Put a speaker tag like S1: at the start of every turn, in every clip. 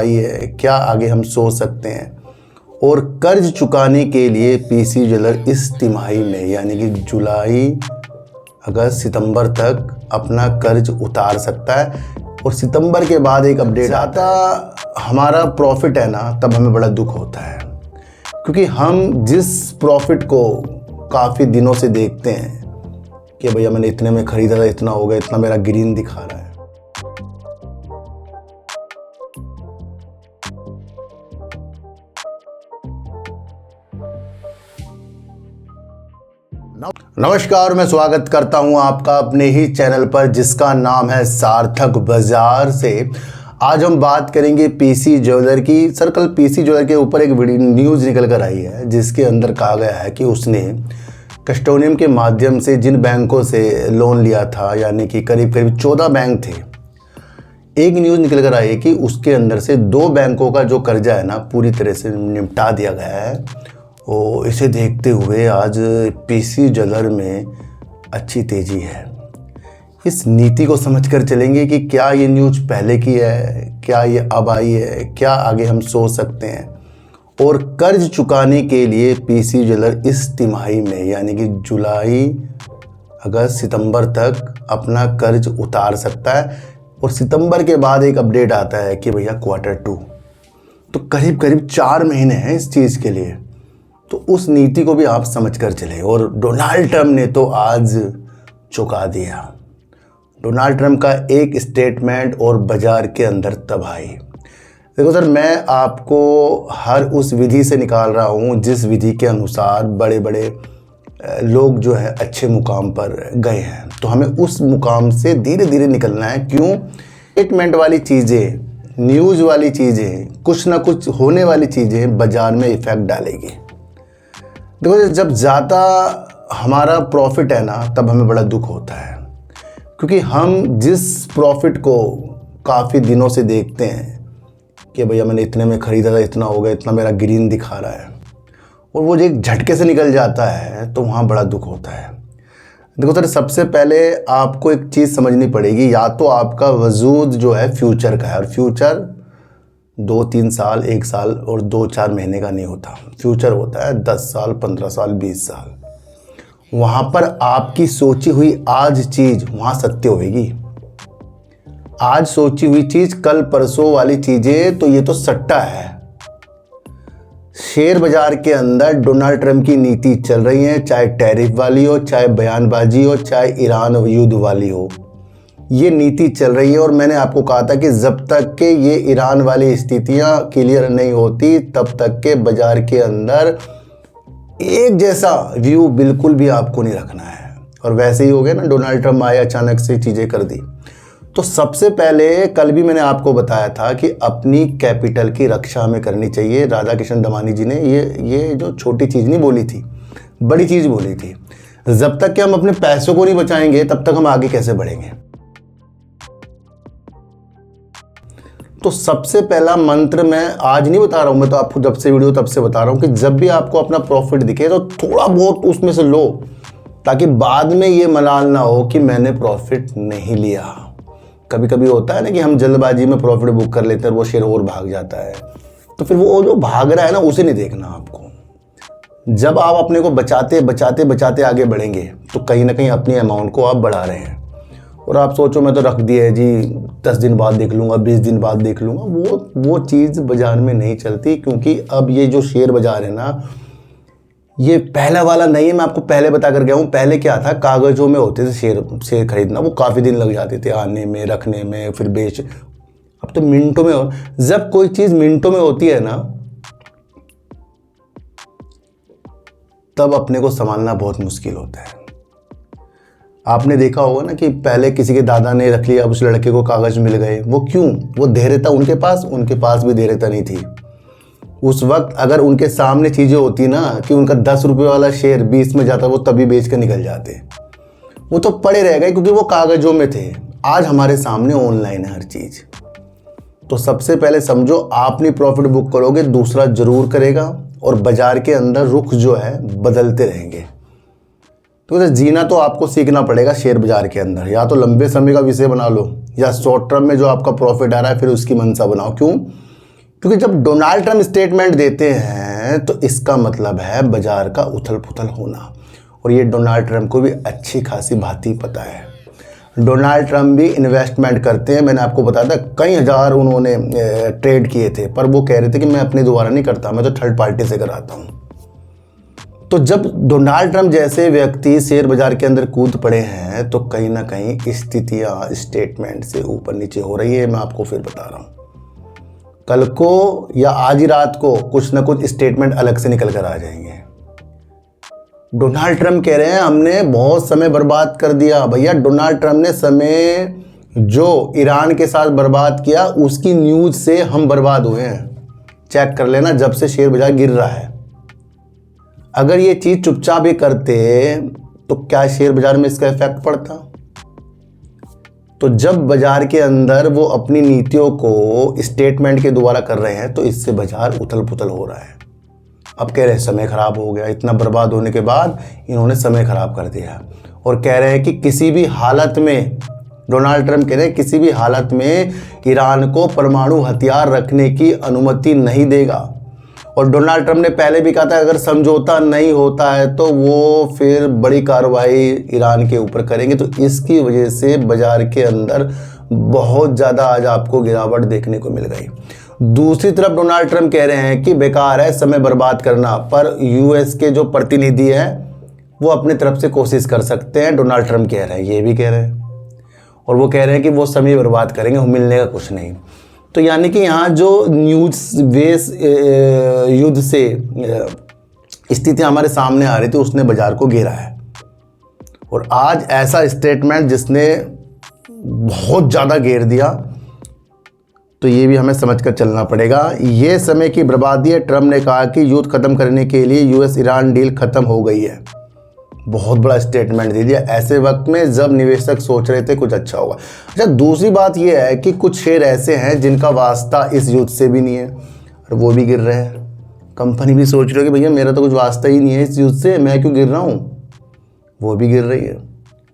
S1: है, क्या आगे हम सोच सकते हैं। और कर्ज चुकाने के लिए पीसी ज्वेलर इस तिमाही में यानी कि जुलाई अगस्त सितंबर तक अपना कर्ज उतार सकता है। और सितंबर के बाद एक अपडेट आता हमारा प्रॉफिट है ना, तब हमें बड़ा दुख होता है, क्योंकि हम जिस प्रॉफिट को काफ़ी दिनों से देखते हैं कि भैया मैंने इतने में ख़रीदा था, इतना हो गया, इतना मेरा ग्रीन दिखा रहा है। नमस्कार, मैं स्वागत करता हूं आपका अपने ही चैनल पर जिसका नाम है सार्थक बाजार से। आज हम बात करेंगे पीसी ज्वेलर की। सर, कल पीसी ज्वेलर के ऊपर एक न्यूज़ निकल कर आई है जिसके अंदर कहा गया है कि उसने कस्टोडियम के माध्यम से जिन बैंकों से लोन लिया था, यानी कि करीब करीब 14 बैंक थे, एक न्यूज़ निकल कर आई है कि उसके अंदर से 2 बैंकों का जो कर्जा है ना, पूरी तरह से निपटा दिया गया है। और इसे देखते हुए आज पीसी ज्वेलर में अच्छी तेज़ी है। इस नीति को समझकर चलेंगे कि क्या ये न्यूज़ पहले की है, क्या ये अब आई है, क्या आगे हम सोच सकते हैं। और कर्ज चुकाने के लिए पीसी ज्वेलर इस तिमाही में यानी कि जुलाई अगस्त सितंबर तक अपना कर्ज उतार सकता है। और सितंबर के बाद एक अपडेट आता है कि भैया Q2, तो करीब करीब 4 महीने हैं इस चीज़ के लिए। तो उस नीति को भी आप समझ कर चले। और डोनाल्ड ट्रंप ने तो आज चुका दिया। डोनाल्ड ट्रंप का एक स्टेटमेंट और बाजार के अंदर तबाही। देखो सर, मैं आपको हर उस विधि से निकाल रहा हूँ जिस विधि के अनुसार बड़े बड़े लोग जो है अच्छे मुकाम पर गए हैं, तो हमें उस मुकाम से धीरे धीरे निकलना है। क्यों? स्टेटमेंट वाली चीज़ें, न्यूज़ वाली चीज़ें, कुछ ना कुछ होने वाली चीज़ें बाज़ार में इफ़ेक्ट डालेगी। देखो, जब ज़्यादा हमारा प्रॉफिट है ना, तब हमें बड़ा दुख होता है, क्योंकि हम जिस प्रॉफिट को काफ़ी दिनों से देखते हैं कि भैया मैंने इतने में ख़रीदा था, इतना हो गया, इतना मेरा ग्रीन दिखा रहा है, और वो जो एक झटके से निकल जाता है तो वहाँ बड़ा दुख होता है। देखो सर, सबसे पहले आपको एक चीज़ समझनी पड़ेगी। या तो आपका वजूद जो है फ्यूचर का है, और फ्यूचर 2-3 साल, 1 साल और 2-4 महीने का नहीं होता। फ्यूचर होता है 10 साल, 15 साल, 20 साल। वहाँ पर आपकी सोची हुई आज चीज़ वहाँ सत्य होगी। आज सोची हुई चीज़ कल परसों वाली चीज़ें, तो ये तो सट्टा है। शेयर बाजार के अंदर डोनाल्ड ट्रंप की नीति चल रही है, चाहे टैरिफ वाली हो, चाहे बयानबाजी हो, चाहे ईरान युद्ध वाली हो, ये नीति चल रही है। और मैंने आपको कहा था कि जब तक के ये ईरान वाली स्थितियां क्लियर नहीं होती, तब तक के बाजार के अंदर एक जैसा व्यू बिल्कुल भी आपको नहीं रखना है। और वैसे ही हो गया ना, डोनाल्ड ट्रंप आए, अचानक से चीज़ें कर दी। तो सबसे पहले कल भी मैंने आपको बताया था कि अपनी कैपिटल की रक्षा हमें करनी चाहिए। राधा किशन दमानी जी ने ये जो छोटी चीज़ नहीं बोली थी, बड़ी चीज़ बोली थी। जब तक कि हम अपने पैसों को नहीं बचाएंगे, तब तक हम आगे कैसे बढ़ेंगे। तो सबसे पहला मंत्र मैं आज नहीं बता रहा हूँ, मैं तो आपको जब से वीडियो तब से बता रहा हूँ कि जब भी आपको अपना प्रॉफिट दिखे तो थोड़ा बहुत उसमें से लो, ताकि बाद में ये मलाल ना हो कि मैंने प्रॉफिट नहीं लिया। कभी कभी होता है ना कि हम जल्दबाजी में प्रॉफिट बुक कर लेते हैं और वो शेयर और भाग जाता है, तो फिर वो जो भाग रहा है ना, उसे नहीं देखना आपको। जब आप अपने को बचाते बचाते बचाते आगे बढ़ेंगे, तो कहीं ना कहीं अपनी अमाउंट को आप बढ़ा रहे हैं। और आप सोचो मैं तो रख दिया है जी, 10 दिन बाद देख लूँगा, 20 दिन बाद देख लूँगा, वो चीज़ बाज़ार में नहीं चलती। क्योंकि अब ये जो शेयर बाज़ार है ना, ये पहला वाला नहीं है। मैं आपको पहले बता कर गया हूँ। पहले क्या था, कागज़ों में होते थे शेयर खरीदना, वो काफ़ी दिन लग जाते थे आने में, रखने में, फिर बेच। अब तो मिनटों में हो। जब कोई चीज़ मिनटों में होती है ना, तब अपने को संभालना बहुत मुश्किल होता है। आपने देखा होगा ना कि पहले किसी के दादा ने रख लिया, अब उस लड़के को कागज़ मिल गए। वो क्यों? वो धैर्यता उनके पास भी धैर्यता नहीं थी। उस वक्त अगर उनके सामने चीज़ें होती ना कि उनका 10 रुपये वाला शेयर 20 में जाता, वो तभी बेच कर निकल जाते। वो तो पड़े रह गए क्योंकि वो कागज़ों में थे। आज हमारे सामने ऑनलाइन है हर चीज़। तो सबसे पहले समझो, आप नहीं प्रॉफिट बुक करोगे, दूसरा ज़रूर करेगा। और बाज़ार के अंदर रुख जो है बदलते रहेंगे। तो जीना तो आपको सीखना पड़ेगा शेयर बाज़ार के अंदर। या तो लंबे समय का विषय बना लो, या शॉर्ट टर्म में जो आपका प्रॉफिट आ रहा है फिर उसकी मंशा बनाओ। क्यों? क्योंकि जब डोनाल्ड ट्रंप स्टेटमेंट देते हैं तो इसका मतलब है बाजार का उथल पुथल होना, और ये डोनाल्ड ट्रंप को भी अच्छी खासी भांति पता है। डोनाल्ड ट्रंप भी इन्वेस्टमेंट करते हैं, मैंने आपको बताया था कई हज़ार उन्होंने ट्रेड किए थे, पर वो कह रहे थे कि मैं अपने द्वारा नहीं करता, मैं तो थर्ड पार्टी से कराता हूँ। तो जब डोनाल्ड ट्रंप जैसे व्यक्ति शेयर बाजार के अंदर कूद पड़े हैं तो कहीं ना कहीं स्थितियाँ स्टेटमेंट से ऊपर नीचे हो रही है। मैं आपको फिर बता रहा हूँ, कल को या आज ही रात को कुछ ना कुछ स्टेटमेंट अलग से निकल कर आ जाएंगे। डोनाल्ड ट्रंप कह रहे हैं हमने बहुत समय बर्बाद कर दिया। भैया डोनाल्ड ट्रंप ने समय जो ईरान के साथ बर्बाद किया उसकी न्यूज़ से हम बर्बाद हुए हैं। चेक कर लेना जब से शेयर बाजार गिर रहा है। अगर ये चीज़ चुपचाप ही करते तो क्या शेयर बाजार में इसका इफेक्ट पड़ता? तो जब बाजार के अंदर वो अपनी नीतियों को स्टेटमेंट के द्वारा कर रहे हैं तो इससे बाजार उथल पुथल हो रहा है। अब कह रहे हैं समय खराब हो गया, इतना बर्बाद होने के बाद इन्होंने समय खराब कर दिया, और कह रहे हैं कि किसी भी हालत में, डोनाल्ड ट्रंप कह रहे हैं किसी भी हालत में ईरान को परमाणु हथियार रखने की अनुमति नहीं देगा। और डोनाल्ड ट्रंप ने पहले भी कहा था अगर समझौता नहीं होता है तो वो फिर बड़ी कार्रवाई ईरान के ऊपर करेंगे। तो इसकी वजह से बाजार के अंदर बहुत ज़्यादा आज आपको गिरावट देखने को मिल गई। दूसरी तरफ डोनाल्ड ट्रंप कह रहे हैं कि बेकार है समय बर्बाद करना, पर यूएस के जो प्रतिनिधि हैं वो अपनी तरफ से कोशिश कर सकते हैं। डोनाल्ड ट्रंप कह रहे हैं, ये भी कह रहे हैं, और वो कह रहे हैं कि वो समय बर्बाद करेंगे, मिलने का कुछ नहीं। तो यानी कि यहाँ जो न्यूज़ बेस युद्ध से स्थितियाँ हमारे सामने आ रही थी उसने बाजार को घेरा है। और आज ऐसा स्टेटमेंट जिसने बहुत ज़्यादा घेर दिया, तो ये भी हमें समझकर चलना पड़ेगा। ये समय की बर्बादी है। ट्रंप ने कहा कि युद्ध खत्म करने के लिए यूएस ईरान डील खत्म हो गई है। बहुत बड़ा स्टेटमेंट दे दिया ऐसे वक्त में जब निवेशक सोच रहे थे कुछ अच्छा होगा। अच्छा, दूसरी बात यह है कि कुछ शेयर ऐसे हैं जिनका वास्ता इस युद्ध से भी नहीं है और वो भी गिर रहे हैं। कंपनी भी सोच रही है कि भैया मेरा तो कुछ वास्ता ही नहीं है इस युद्ध से, मैं क्यों गिर रहा हूँ, वो भी गिर रही है,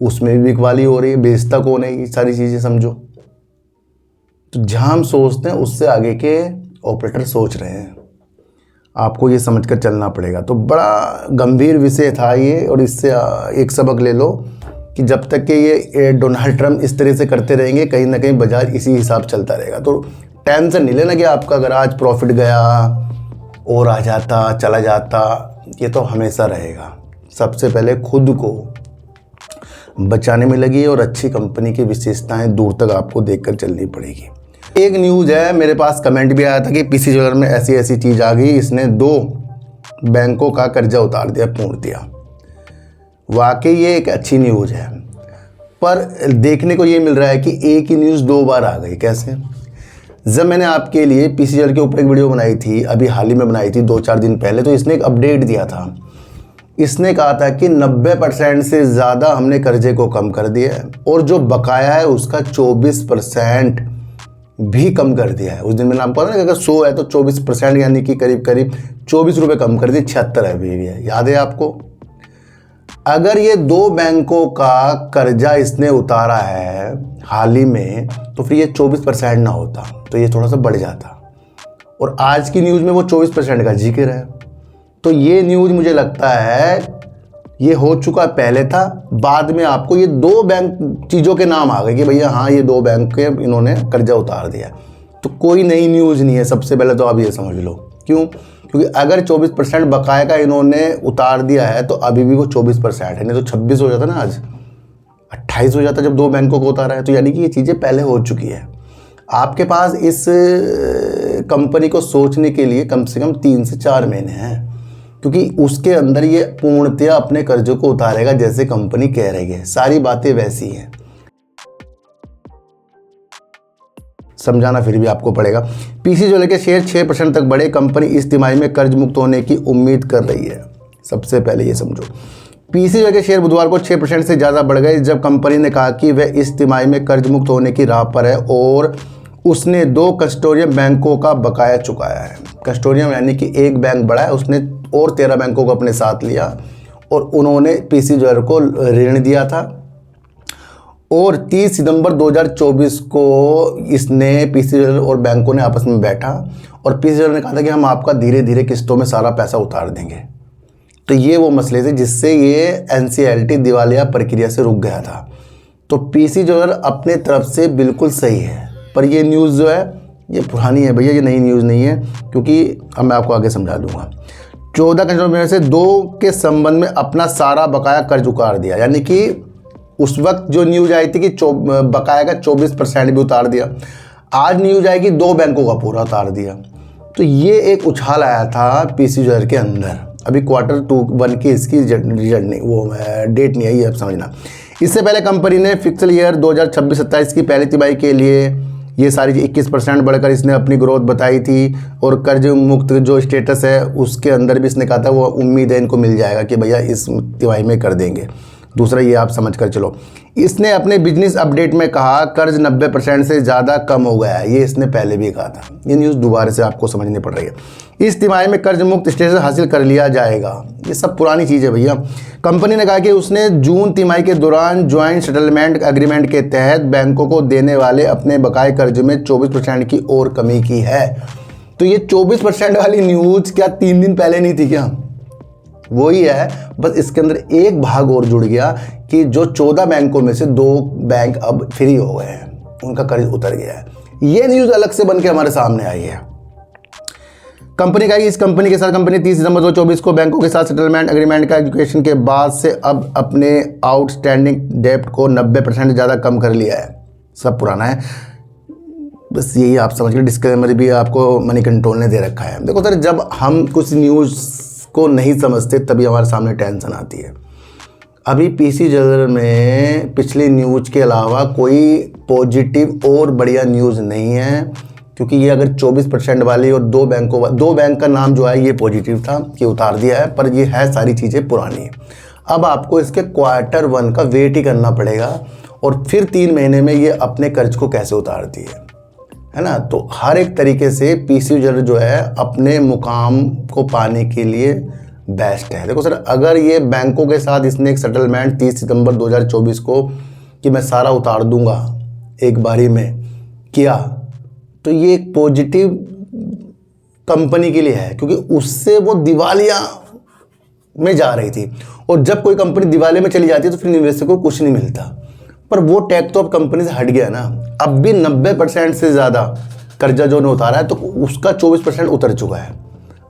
S1: उसमें भी बिकवाली हो रही है, बेचता कौन है, ये सारी चीज़ें समझो। तो जहाँ हम सोचते हैं उससे आगे के ऑपरेटर सोच रहे हैं, आपको ये समझकर चलना पड़ेगा। तो बड़ा गंभीर विषय था ये, और इससे एक सबक ले लो कि जब तक कि ये डोनाल्ड ट्रंप इस तरह से करते रहेंगे कहीं ना कहीं बाजार इसी हिसाब चलता रहेगा। तो टेंशन नहीं लेना कि आपका अगर आज प्रॉफिट गया और आ जाता चला जाता, ये तो हमेशा रहेगा। सबसे पहले खुद को बचाने में लगी और अच्छी कंपनी की विशेषताएं दूर तक आपको देखकर चलनी पड़ेगी। एक न्यूज़ है, मेरे पास कमेंट भी आया था कि पीसी ज्वेलर में ऐसी ऐसी चीज़ आ गई, इसने 2 बैंकों का कर्जा उतार दिया पूर्णतया। वाकई ये एक अच्छी न्यूज़ है, पर देखने को ये मिल रहा है कि एक ही न्यूज़ 2 बार आ गई। कैसे? जब मैंने आपके लिए पीसी ज्वेलर के ऊपर एक वीडियो बनाई थी, अभी हाल ही में बनाई थी 2-4 दिन पहले, तो इसने एक अपडेट दिया था। इसने कहा था कि 90% से ज़्यादा हमने कर्जे को कम कर दिया है और जो बकाया है उसका 24% भी कम कर दिया है। उस दिन मैंने आपको पता ना कि अगर 100 है तो 24% यानी कि करीब करीब 24 रुपये कम कर दिए, 76 अभी भी है। याद है आपको? अगर ये 2 बैंकों का कर्जा इसने उतारा है हाल ही में, तो फिर ये 24% ना होता तो ये थोड़ा सा बढ़ जाता, और आज की न्यूज़ में वो 24% का जिक्र है। तो ये न्यूज़ मुझे लगता है ये हो चुका पहले था, बाद में आपको ये 2 बैंक चीज़ों के नाम आ गए कि भैया हाँ ये 2 बैंक के इन्होंने कर्जा उतार दिया। तो कोई नई न्यूज़ नहीं है, सबसे पहले तो आप ये समझ लो। क्यों? क्योंकि अगर 24% बकाया का इन्होंने उतार दिया है तो अभी भी वो 24% है, नहीं तो 26 हो जाता ना, आज 28 हो जाता जब 2 बैंकों को उतारा है। तो यानी कि ये चीज़ें पहले हो चुकी है। आपके पास इस कंपनी को सोचने के लिए कम से कम 3 से 4 महीने हैं, क्योंकि उसके अंदर ये पूर्णतया अपने कर्जों को उतारेगा जैसे कंपनी कह रही है। सारी बातें वैसी हैं, समझाना फिर भी आपको पड़ेगा। पीसी ज्वेलर के शेयर 6% तक बढ़े, कंपनी इस तिमाही में कर्ज मुक्त होने की उम्मीद कर रही है। सबसे पहले ये समझो, पीसी ज्वेलर के शेयर बुधवार को 6% से ज़्यादा बढ़ गए जब कंपनी ने कहा कि वह इस तिमाही में कर्ज मुक्त होने की राह पर है और उसने 2 कस्टोडियम बैंकों का बकाया चुकाया है। कस्टोडियम यानी कि एक बैंक बड़ा है, उसने और 13 बैंकों को अपने साथ लिया और उन्होंने पीसी ज्वेलर को ऋण दिया था और 30 सितंबर 2024 को इसने पीसी ज्वेलर और बैंकों ने आपस में बैठा और पीसी ज्वेलर ने कहा था कि हम आपका धीरे धीरे किस्तों में सारा पैसा उतार देंगे। तो ये वो मसले थे जिससे ये एनसीएलटी दिवालिया प्रक्रिया से रुक गया था। तो पीसी ज्वेलर अपने तरफ से बिल्कुल सही है, पर ये न्यूज़ जो है ये पुरानी है भैया, ये नई न्यूज़ नहीं है, क्योंकि अब मैं आपको आगे समझा दूंगा। 14 कंज्यूमर में से 2 के संबंध में अपना सारा बकाया कर्ज उतार दिया, यानी कि उस वक्त जो न्यूज़ आई थी कि बकाया का 24% भी उतार दिया। आज न्यूज़ आई कि 2 बैंकों का पूरा उतार दिया। तो ये एक उछाल आया था पीसी ज्वेलर के अंदर। अभी Q1 की इसकी रिजल्ट नहीं, वो डेट नहीं आई है, अब समझना। इससे पहले कंपनी ने फिस्कल ईयर 2026-27 की पहली तिमाही के लिए ये सारी 21% बढ़कर इसने अपनी ग्रोथ बताई थी। और कर्ज मुक्त जो स्टेटस है उसके अंदर भी इसने कहा था वो उम्मीद है इनको मिल जाएगा कि भैया इस तिमाही में कर देंगे। दूसरा ये आप समझ कर चलो, इसने अपने बिजनेस अपडेट में कहा कर्ज 90% से ज़्यादा कम हो गया है। ये इसने पहले भी कहा था, ये न्यूज़ दोबारा से आपको समझनी पड़ रही है। इस तिमाही में कर्ज मुक्त स्टेटस हासिल कर लिया जाएगा। ये सब पुरानी चीज़ है भैया। कंपनी ने कहा कि उसने जून तिमाही के दौरान ज्वाइंट सेटलमेंट एग्रीमेंट के तहत बैंकों को देने वाले अपने बकाये कर्ज में 24% की और कमी की है। तो ये 24% वाली न्यूज़ क्या 3 दिन पहले नहीं थी क्या? वही है, बस इसके अंदर एक भाग और जुड़ गया कि जो 14 बैंकों में से 2 बैंक अब फ्री हो गए हैं, उनका कर्ज उतर गया है। ये न्यूज़ अलग से बन के हमारे सामने आई है। कंपनी का इस कंपनी के साथ कंपनी 30 सितंबर 2024 को बैंकों के साथ सेटलमेंट एग्रीमेंट का एजुकेशन के बाद से अब अपने आउटस्टैंडिंग डेप्ट को 90% ज़्यादा कम कर लिया है। सब पुराना है, बस यही आप समझ लीजिए। डिस्क्लेमर भी आपको मनी कंट्रोल ने दे रखा है। देखो सर, जब हम कुछ न्यूज़ को नहीं समझते तभी हमारे सामने टेंशन आती है। अभी पीसी ज्वेलर में पिछली न्यूज़ के अलावा कोई पॉजिटिव और बढ़िया न्यूज़ नहीं है, क्योंकि ये अगर 24% वाली और 2 बैंक का नाम जो है ये पॉजिटिव था कि उतार दिया है, पर ये है सारी चीज़ें पुरानी। अब आपको इसके Q1 का वेट ही करना पड़ेगा और फिर 3 महीने में ये अपने कर्ज को कैसे उतारती है ना। तो हर एक तरीके से पीसी ज्वेलर जो है अपने मुकाम को पाने के लिए बेस्ट है। देखो सर, अगर ये बैंकों के साथ इसने एक सेटलमेंट 30 सितंबर 2024 को कि मैं सारा उतार दूंगा एक बारी में किया, तो ये एक पॉजिटिव कंपनी के लिए है, क्योंकि उससे वो दिवालिया में जा रही थी। और जब कोई कंपनी दिवालिया में चली जाती है तो फिर निवेशकों को कुछ नहीं मिलता। पर वो टैग तो अब कंपनी से हट गया ना। अब भी 90% से ज़्यादा कर्जा जो ने उतारा है तो उसका 24% उतर चुका है।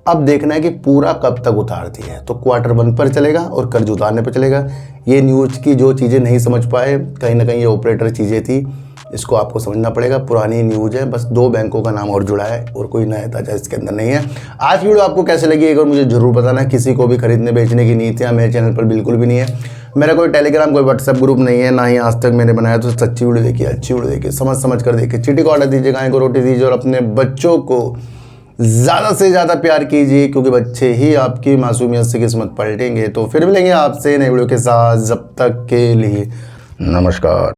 S1: अब देखना है कि पूरा कब तक उतारती है। तो Q1 पर चलेगा और कर्ज उतारने पर चलेगा। ये न्यूज़ की जो चीज़ें नहीं समझ पाए, कहीं ना कहीं ये ऑपरेटर चीज़ें थी, इसको आपको समझना पड़ेगा। पुरानी न्यूज़ है, बस 2 बैंकों का नाम और जुड़ा है और कोई नया ताजा इसके अंदर नहीं है। आज की वीडियो आपको कैसे लगी एक बार मुझे ज़रूर बताना। किसी को भी खरीदने बेचने की नीतियाँ मेरे चैनल पर बिल्कुल भी नहीं है। मेरा कोई टेलीग्राम कोई व्हाट्सएप ग्रुप नहीं है, ना ही आज तक मैंने बनाया। तो सच्ची वीडियो देखिए, अच्छी वीडियो देखिए, समझ कर देखिए। चीटी को ऑर्डर दीजिए, गाय को रोटी दीजिए और अपने बच्चों को ज़्यादा से ज़्यादा प्यार कीजिए, क्योंकि बच्चे ही आपकी मासूमियत से किस्मत पलटेंगे। तो फिर मिलेंगे आपसे नई वीडियो के साथ, जब तक के लिए नमस्कार।